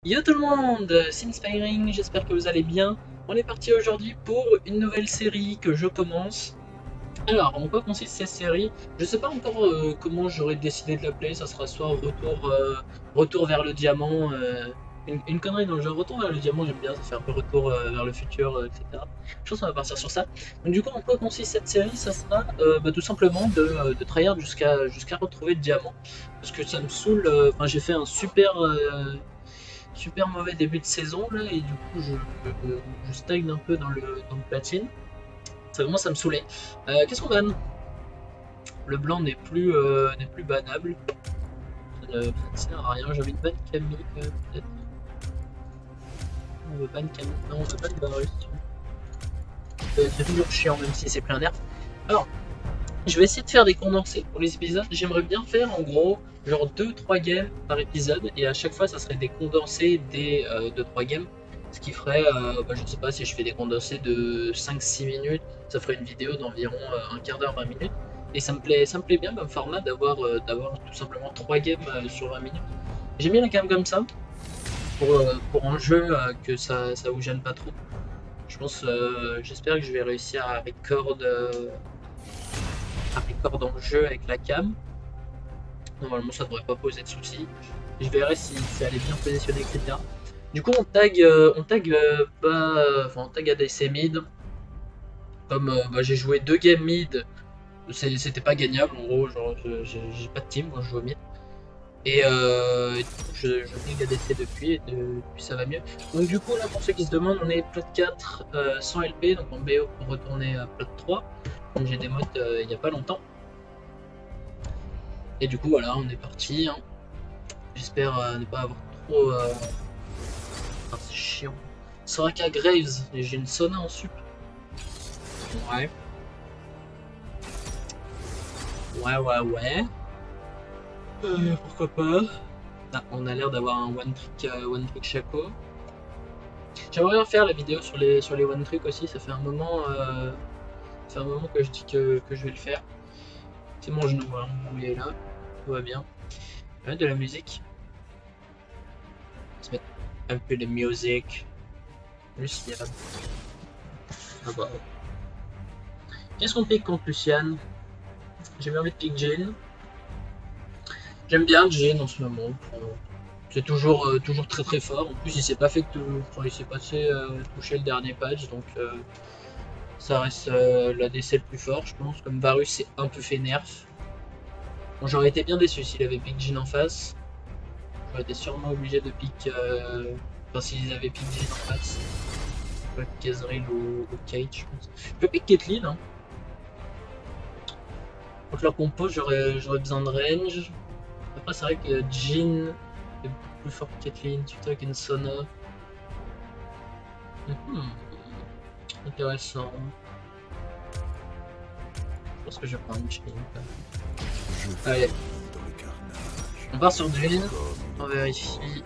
Yo tout le monde, c'est Inspiring, j'espère que vous allez bien. On est parti aujourd'hui pour une nouvelle série que je commence. Alors, en quoi consiste cette série? Je sais pas encore comment j'aurais décidé de l'appeler, ça sera soit retour vers le diamant, une connerie dans le genre retour vers le diamant, j'aime bien, ça fait un peu retour vers le futur, etc. Je pense qu'on va partir sur ça. Donc du coup, en quoi consiste cette série? Ça sera tout simplement de tryhard jusqu'à retrouver le diamant. Parce que ça me saoule, enfin j'ai fait un super mauvais début de saison là et du coup je stagne un peu dans le platine. Ça commence à me saouler. Qu'est-ce qu'on banne? Le blanc n'est plus bannable. Ça ne sert à rien. J'ai envie de ban Camille peut-être. On veut ban Camille. Non, on veut ban Varus. C'est toujours chiant même si c'est plein nerf. Alors, je vais essayer de faire des condensés pour les épisodes. J'aimerais bien faire en gros genre 2-3 games par épisode et à chaque fois ça serait des condensés des 2-3 games. Ce qui ferait, je sais pas si je fais des condensés de 5-6 minutes, ça ferait une vidéo d'environ un quart d'heure, 20 minutes. Et ça me plaît bien comme format d'avoir tout simplement 3 games sur 20 minutes. J'ai mis la cam comme ça pour un jeu que ça vous gêne pas trop. Je pense, j'espère que je vais réussir à record dans le jeu avec la cam. Normalement, ça devrait pas poser de soucis. Je verrai si elle est bien positionnée, etc. Du coup, on tag ADC mid. Comme j'ai joué 2 games mid, c'était pas gagnable en gros. Genre, j'ai pas de team, moi je joue au mid. Et du coup, je tag ADC depuis ça va mieux. Donc, du coup, là, pour ceux qui se demandent, on est plat 4 sans LP, donc en BO pour retourner à plat 3. Comme j'ai des modes il y a pas longtemps. Et du coup, voilà, on est parti. Hein. J'espère ne pas avoir trop. C'est chiant. Soraka Graves, j'ai une Sona en sup. Ouais. Ouais. Pourquoi pas. Ah, on a l'air d'avoir un one trick Shaco. J'aimerais bien faire la vidéo sur les one trick aussi. Ça fait un moment que je dis que je vais le faire. C'est mon genou, hein. Il est là. Tout va bien. Je vais mettre de la musique. On va se mettre un peu de musique. Luciane. Ah bah. Qu'est-ce qu'on pique contre Luciane? J'ai bien envie de pick Jane. J'aime bien Jane en ce moment. C'est toujours très très fort. En plus, il s'est pas fait il s'est passé toucher le dernier patch, donc ça reste l'ADC le plus fort, je pense. Comme Varus s'est un peu fait nerf. Bon, j'aurais été bien déçu s'il avait pick Jin en face. J'aurais été sûrement obligé de pick. Enfin, s'ils avaient pick Jin en face. Kazril ou Cage, je pense. Je peux pick Caitlyn. Hein. Contre leur compo, j'aurais besoin de range. Après, c'est vrai que Jin est beaucoup plus fort que Caitlyn, surtout avec une Sona. Intéressant. Je pense que je vais prendre une Jin. Allez. On part sur Jin. On vérifie.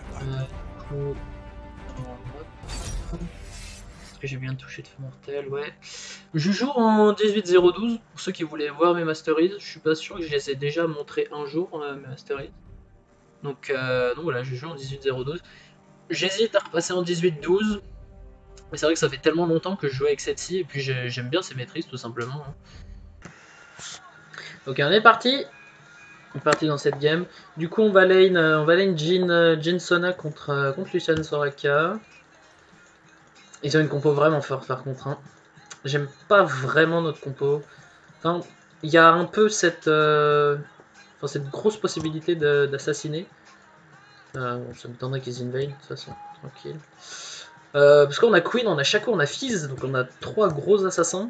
Est-ce que j'ai bien touché de feu mortel? Ouais. Je joue en 18-0-12. Pour ceux qui voulaient voir mes masteries. Je suis pas sûr que je les ai déjà montrés un jour, mes masteries. Donc voilà, je joue en 18-0-12. J'hésite à repasser en 18-12. Mais c'est vrai que ça fait tellement longtemps que je joue avec cette-ci. Et puis j'aime bien ses maîtrises, tout simplement. Hein. Ok, on est parti. On est parti dans cette game. Du coup, on va lane Jin Sona contre Lucian Soraka. Ils ont une compo vraiment forte par contre. Hein. J'aime pas vraiment notre compo. Enfin, il y a un peu cette grosse possibilité d'assassiner. Ça m'étonnerait qu'ils invade de toute façon, tranquille. Parce qu'on a Queen, on a Shaco, on a Fizz, donc on a 3 gros assassins.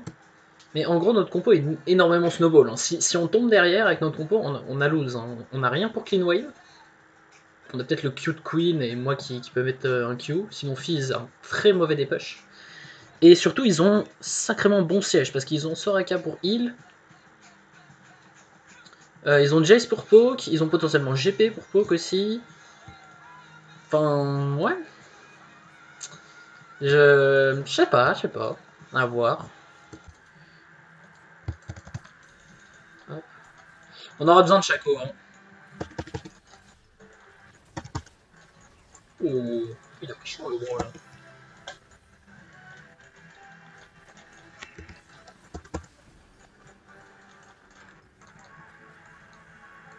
Mais en gros, notre compo est énormément snowball. Hein. Si on tombe derrière avec notre compo, on a lose. Hein. On n'a rien pour clean wave. On a peut-être le Q de Queen et moi qui peut mettre un Q. Sinon, Fizz a un très mauvais dépush. Et surtout, ils ont sacrément bon siège parce qu'ils ont Soraka pour heal. Ils ont Jace pour poke. Ils ont potentiellement GP pour poke aussi. Enfin, ouais. Je sais pas. À voir. On aura besoin de Shaco. Hein. Oh, il a pris chaud le gros là.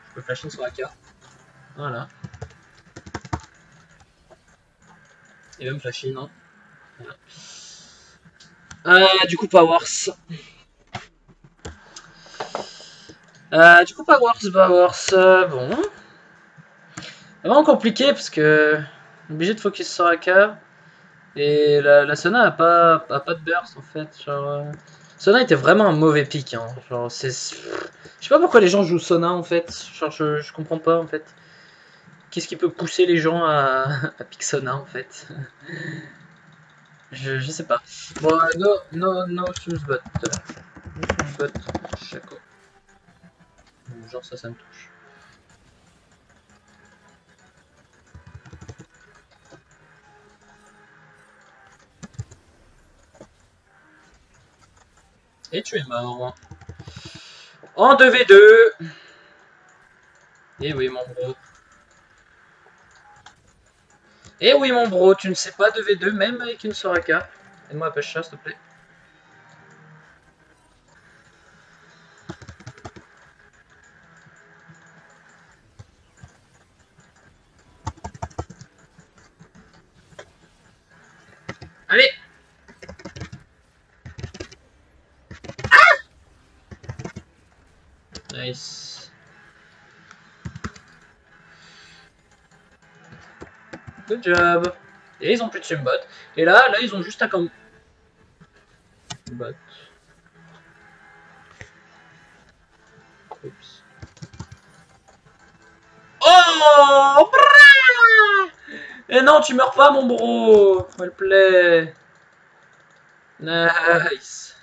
Je peux flasher sur la carte. Voilà. Et même flasher, non. Voilà. Du coup, Powers. Bon. Vraiment compliqué parce que. Obligé de focus sur AK. Et la Sona a pas de burst en fait. Genre. Sona était vraiment un mauvais pick. Hein. Genre, c'est. Je sais pas pourquoi les gens jouent Sona en fait. Genre, je comprends pas en fait. Qu'est-ce qui peut pousser les gens à pick Sona en fait. Je sais pas. Bon, no, Fusebot. Fusebot, Chaco. Genre, ça me touche. Et tu es mort. En 2v2. Et oui, mon bro. Et oui, mon bro, tu ne sais pas 2v2 même avec une Soraka. Aide-moi à pêcher ça, s'il te plaît. Allez! Ah! Nice. Good job. Et ils ont plus de sumbot. Et là, ils ont juste à comme... Bot. Oups. Oh! Et non, tu meurs pas, mon bro! Well play. Nice.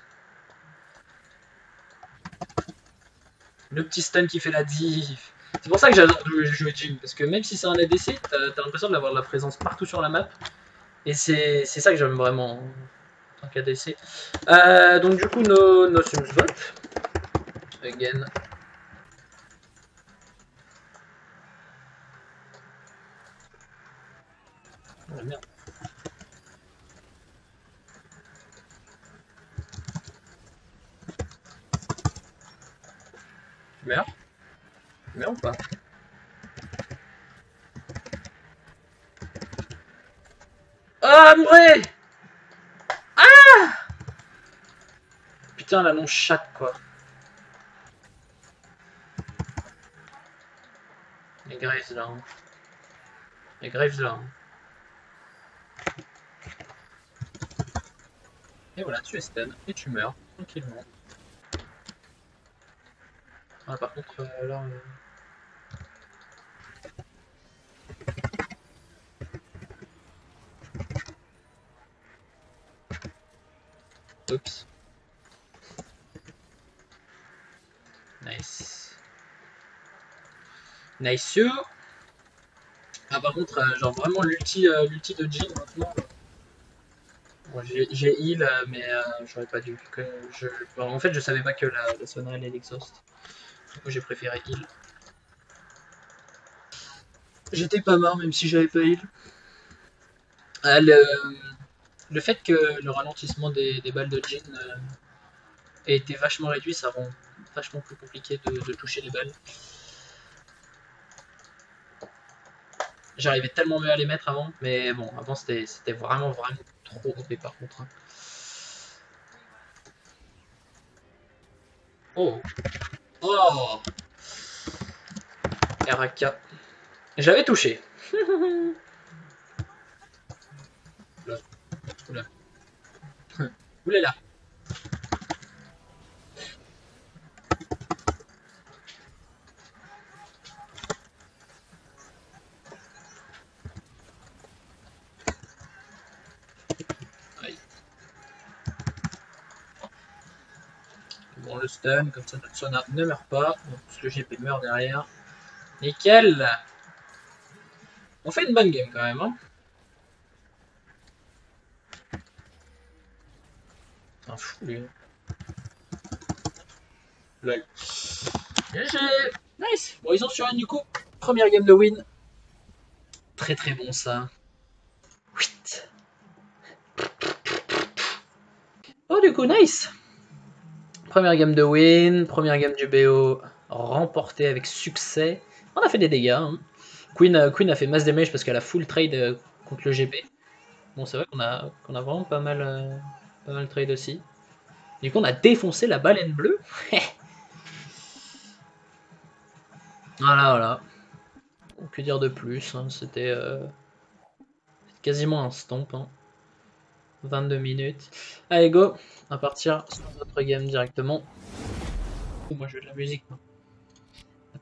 Le petit stun qui fait la diff. C'est pour ça que j'adore jouer Jhin, parce que même si c'est un ADC, t'as l'impression d'avoir de la présence partout sur la map. Et c'est ça que j'aime vraiment en tant qu'ADC. Donc du coup, nos Sumsbot. Again. Oh merde. Tu meurs? Tu meurs ou pas? Ah, mourez! Ah! Putain, la non-chatte, quoi. Les Graves, là. Hein. Les Graves, là. Hein. Et voilà, tu es stun, et tu meurs, tranquillement. Ah, par contre, là... Oups. Nice. Nice. Ah, par contre, genre vraiment l'ulti de Jhin maintenant. Bon, j'ai heal, mais j'aurais pas dû. Bon, en fait, je savais pas que la Sona allait l'exhaust. Du coup, j'ai préféré heal. J'étais pas mort, même si j'avais pas heal. Le fait que le ralentissement des balles de Jhin ait été vachement réduit, ça rend vachement plus compliqué de toucher les balles. J'arrivais tellement mieux à les mettre avant, mais bon, avant c'était vraiment trop OP par contre. Hein. Oh! Oh! RAK. J'avais touché. Oula. Oula. Oulala. Aïe. Bon, le stun, comme ça notre Sona ne meurt pas. Donc, le GP meurt derrière. Nickel! On fait une bonne game quand même, hein. Un fou, lui. Lol. GG! Nice! Bon, ils ont sur un du coup. Première game de win. Très bon ça. du coup, nice. Première game de win, première game du BO remportée avec succès. On a fait des dégâts. Hein. Queen a fait mass damage parce qu'elle a full trade contre le GP. Bon, c'est vrai qu'on a vraiment pas mal trade aussi. Du coup, on a défoncé la baleine bleue. Voilà. Que dire de plus, hein, c'était quasiment un stomp. Hein. 22 minutes. Allez, go. On va partir sur notre game directement. Moi, je veux de la musique. Moi.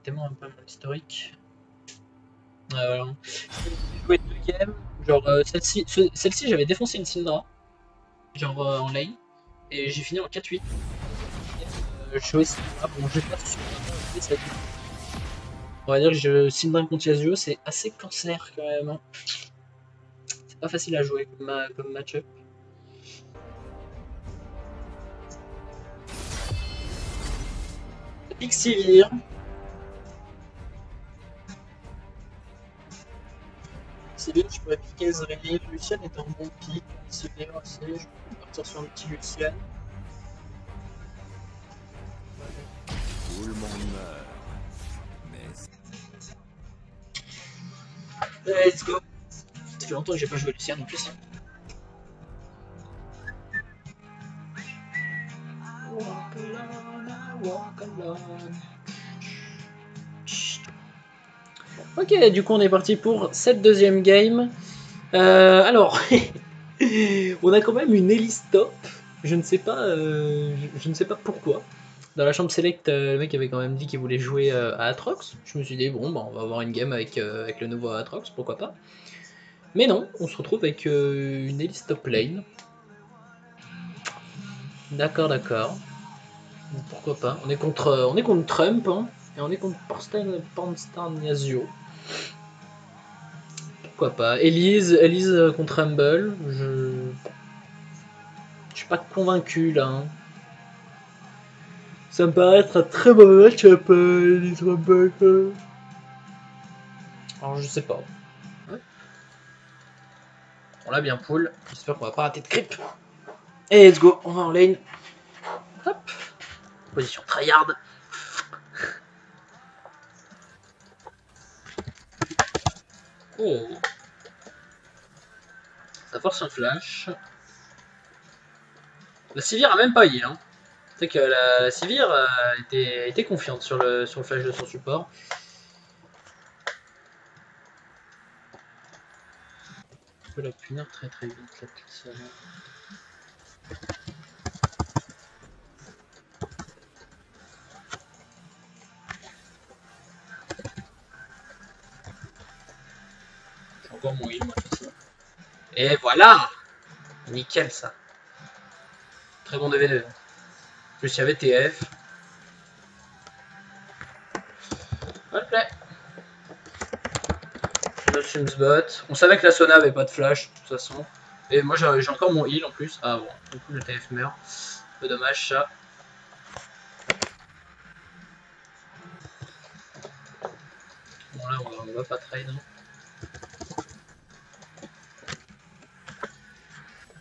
Tellement un peu mon historique. Voilà. J'ai joué 2 games. Genre, celle-ci j'avais défoncé une Syndra. Genre en lane. Et j'ai fini en 4-8. Je jouais Syndra. Bon, je vais pas sur ça. On va dire que Syndra contre Yasuo, c'est assez cancer quand même. Hein. C'est pas facile à jouer comme match-up. Xivir. C'est bien, je pourrais piquer Zreli. Lucian est un bon pic. C'est bien aussi. Je peux partir sur un petit Lucian. Tout le monde meurt. Mais... Let's go. Ça fait longtemps que j'ai pas joué Lucian en plus. Hein. Walk alone, I walk alone. Ok, du coup on est parti pour cette deuxième game. Alors, on a quand même une Elise top. Je ne sais pas pourquoi. Dans la chambre select, le mec avait quand même dit qu'il voulait jouer à Atrox. Je me suis dit bon, bah, on va avoir une game avec le nouveau Atrox, pourquoi pas. Mais non, on se retrouve avec une Elise top lane. D'accord. Pourquoi pas. On est contre Trump, hein, et on est contre Pornstar Yasuo. Pourquoi pas. Elise contre Rumble. Je suis pas convaincu là. Hein. Ça me paraît être un très mauvais match-up, Elise Rumble. Alors je sais pas. Ouais. On l'a bien pull. J'espère qu'on va pas rater de creep. Et let's go, on va en lane. Hop. Position tryhard. Oh. Ça force un flash. La Sivir a même pas heal. Hein. C'est que la Sivir était confiante sur le flash de son support. Je peux la punir très vite la petite Sivir. J'ai encore mon heal moi. Et voilà. Nickel ça. Très bon 2v2. En plus il y avait TF. Hop là. No Sims bot. On savait que la Sona avait pas de flash de toute façon. Et moi j'ai encore mon heal en plus. Ah bon, du coup le TF meurt. Un peu dommage ça. Bon là on va pas trade. Hein.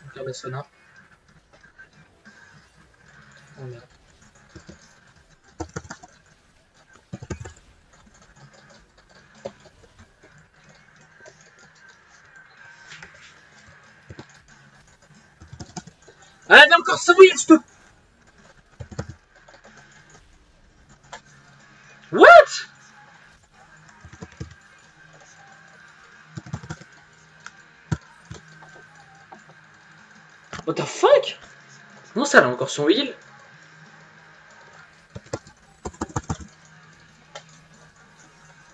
On va faire la Sona. Oh merde. Ah, elle avait encore son heal, je te... What? What the fuck? Comment ça, elle a encore son heal?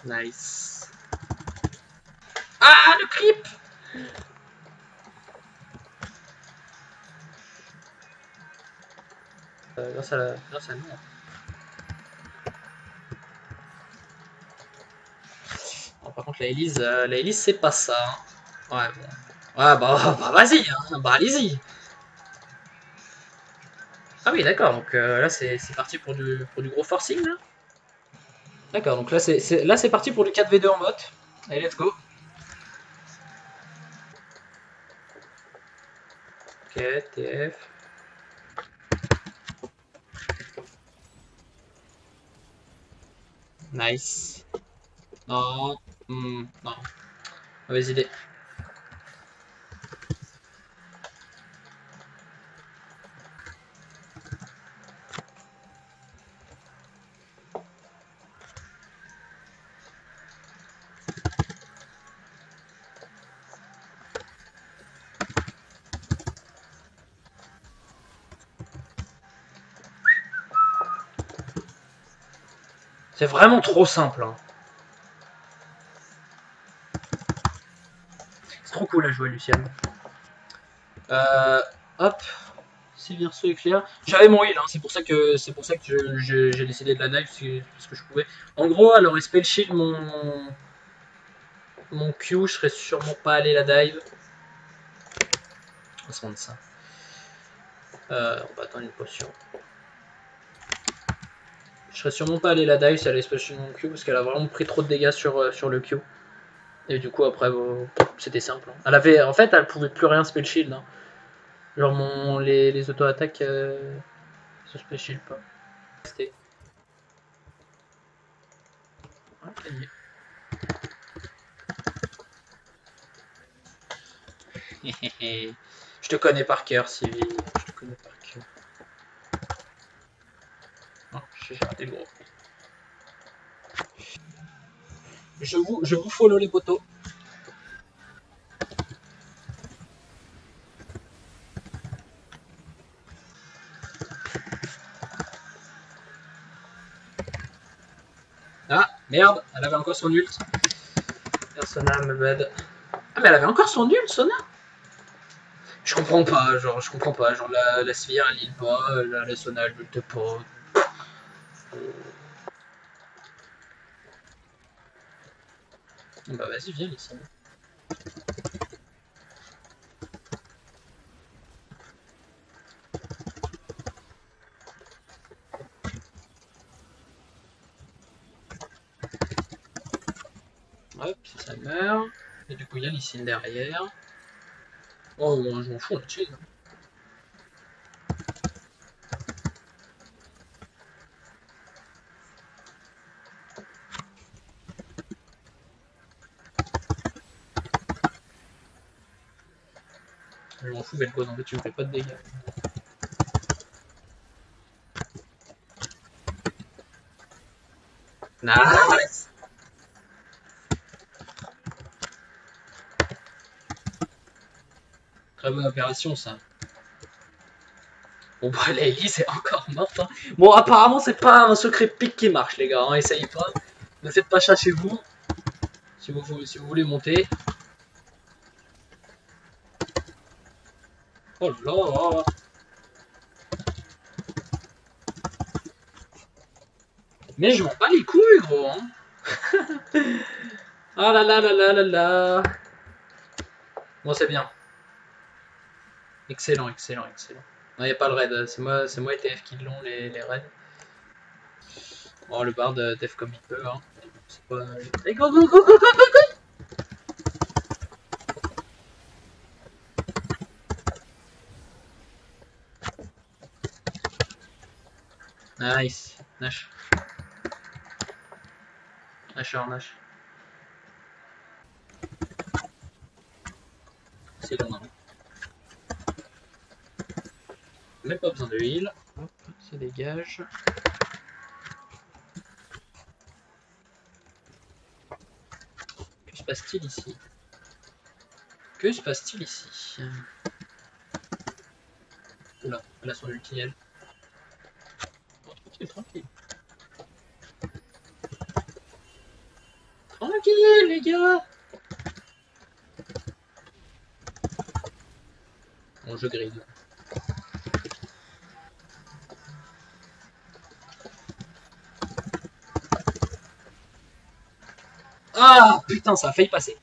Nice. Ah, le creep! Grâce à nous. Bon, par contre, la Elise, c'est pas ça. Hein. Ouais, bon. Ouais, bah vas-y, hein. Bah allez-y. Ah oui, d'accord, donc là c'est parti pour du gros forcing là. D'accord, donc là c'est parti pour du 4v2 en bot. Allez, let's go. Ok, TF. Nice. Non. Non. Mauvaise idée. C'est vraiment trop simple. Hein. C'est trop cool à jouer, Luciane. Hop. Sévir sous éclair. J'avais mon heal, hein. c'est pour ça que j'ai décidé de la dive parce que je pouvais. En gros, alors spell shield mon Q, je serais sûrement pas allé la dive. On va se rendre ça. On va attendre une potion. Je serais sûrement pas allé la dive si elle avait spell shield mon Q parce qu'elle a vraiment pris trop de dégâts sur le Q. Et du coup après c'était simple. Hein. En fait elle pouvait plus rien spell shield. Hein. Genre les auto-attaques se spell shield pas. C'était. Ouais, je te connais par cœur, Sylvie. Je te connais par cœur. Oh, j'ai raté le gros. Je vous follow les poteaux. Ah, merde, elle avait encore son ult. Persona, me bad. Ah, mais elle avait encore son ult, Sona. Je comprends pas, genre, la Sphère, elle heal pas, la Sona, elle ult pas. Bah vas-y, viens ici. Hop, ça meurt. Et du coup, il y a Lysine derrière. Oh, je m'en fous, on chill. Je m'en fous, Vel'Koz, en fait, tu me fais pas de dégâts. Nice! Très bonne opération, ça. Bon, bah, la Elise est encore morte. Hein. Bon, apparemment, c'est pas un secret pique qui marche, les gars. Hein. Essayez pas. Ne faites pas ça chez vous. Si vous voulez monter. Oh là là! Mais je m'en bats les couilles, gros. Hein. Ah là là là là là là. Bon, c'est bien. Excellent, excellent, excellent. Non, y a pas le raid. C'est moi et TF qui l'ont, les raids. Oh, le bard def comme il peut. Hein. C'est pas. Allez, go, go, go, go, go, go, go! Nice. Nash. Nash. C'est long, hein. Même pas besoin de heal. Hop, ça dégage. Que se passe-t-il ici? Que se passe-t-il ici? Oula, elle a son ulti, elle. Oh, tranquille, tranquille. Tranquille, les gars! Bon, je grille. Ah putain, ça a failli passer.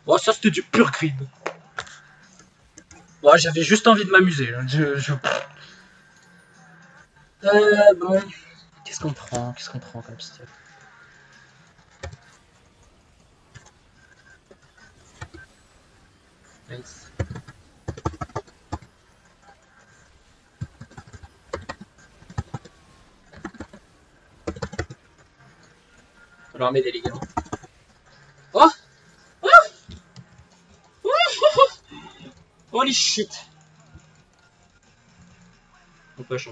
Bon, ça c'était du pur grid. Bon, j'avais juste envie de m'amuser. Bon. Qu'est-ce qu'on prend comme style? Nice. l'armée des ligaments. Oh, oh, oh, holy shit. Empêche.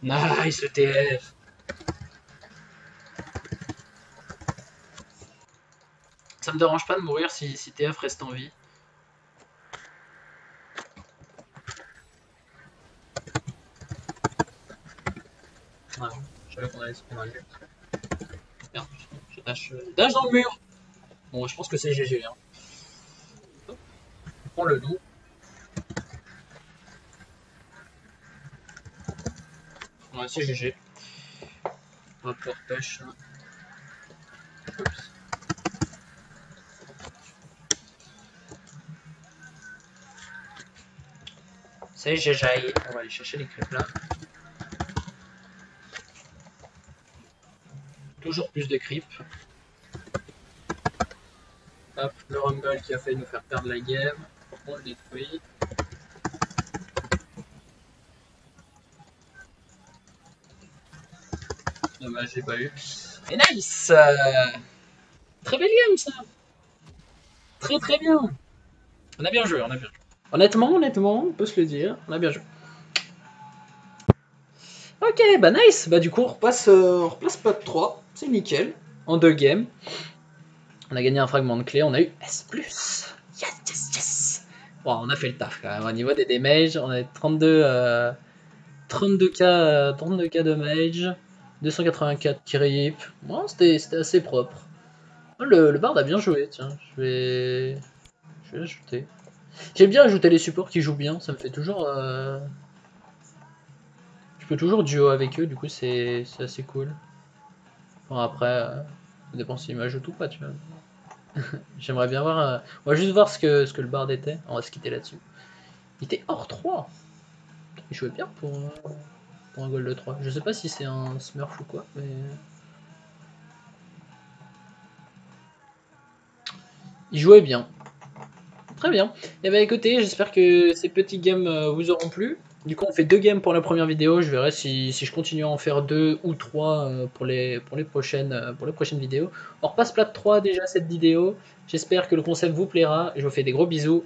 Nice le TF. Ça me dérange pas de mourir si TF reste en vie. Ah, je savais qu'on allait se prendre un mur. Merde, je dash dans le mur. Bon, je pense que c'est GG. Hein. On prend le loup. Ouais, c'est GG. On va pouvoir pêche. Hein. Oups. C'est GG. On va aller chercher les crêpes là. Toujours plus de creep. Hop, le rumble qui a fait nous faire perdre la game. On le détruit. Dommage, j'ai pas eu. Et nice, très belle game ça. Très bien. On a bien joué, Honnêtement, on peut se le dire. On a bien joué. Ok, bah nice. Bah du coup, on repasse Pod 3. C'est nickel. En 2 games. On a gagné un fragment de clé. On a eu S+. Yes. Bon, on a fait le taf quand même. Au niveau des damages, on a 32k de mage. 284 creep. Bon, c'était assez propre. Le bard a bien joué, tiens. Je vais l'ajouter. J'aime bien ajouter les supports qui jouent bien. Ça me fait toujours... Je peux toujours duo avec eux, du coup c'est assez cool. Bon après, ça dépend s'ils m'ajoutent ou pas, tu vois. J'aimerais bien voir... On va juste voir ce que le bard était. On va se quitter là-dessus. Il était hors 3. Il jouait bien pour un gold de 3. Je sais pas si c'est un smurf ou quoi, mais... Il jouait bien. Très bien. Et bah écoutez, j'espère que ces petits games vous auront plu. Du coup, on fait 2 games pour la première vidéo. Je verrai si je continue à en faire 2 ou 3 pour les prochaines vidéos. On repasse plat 3 déjà cette vidéo. J'espère que le concept vous plaira. Je vous fais des gros bisous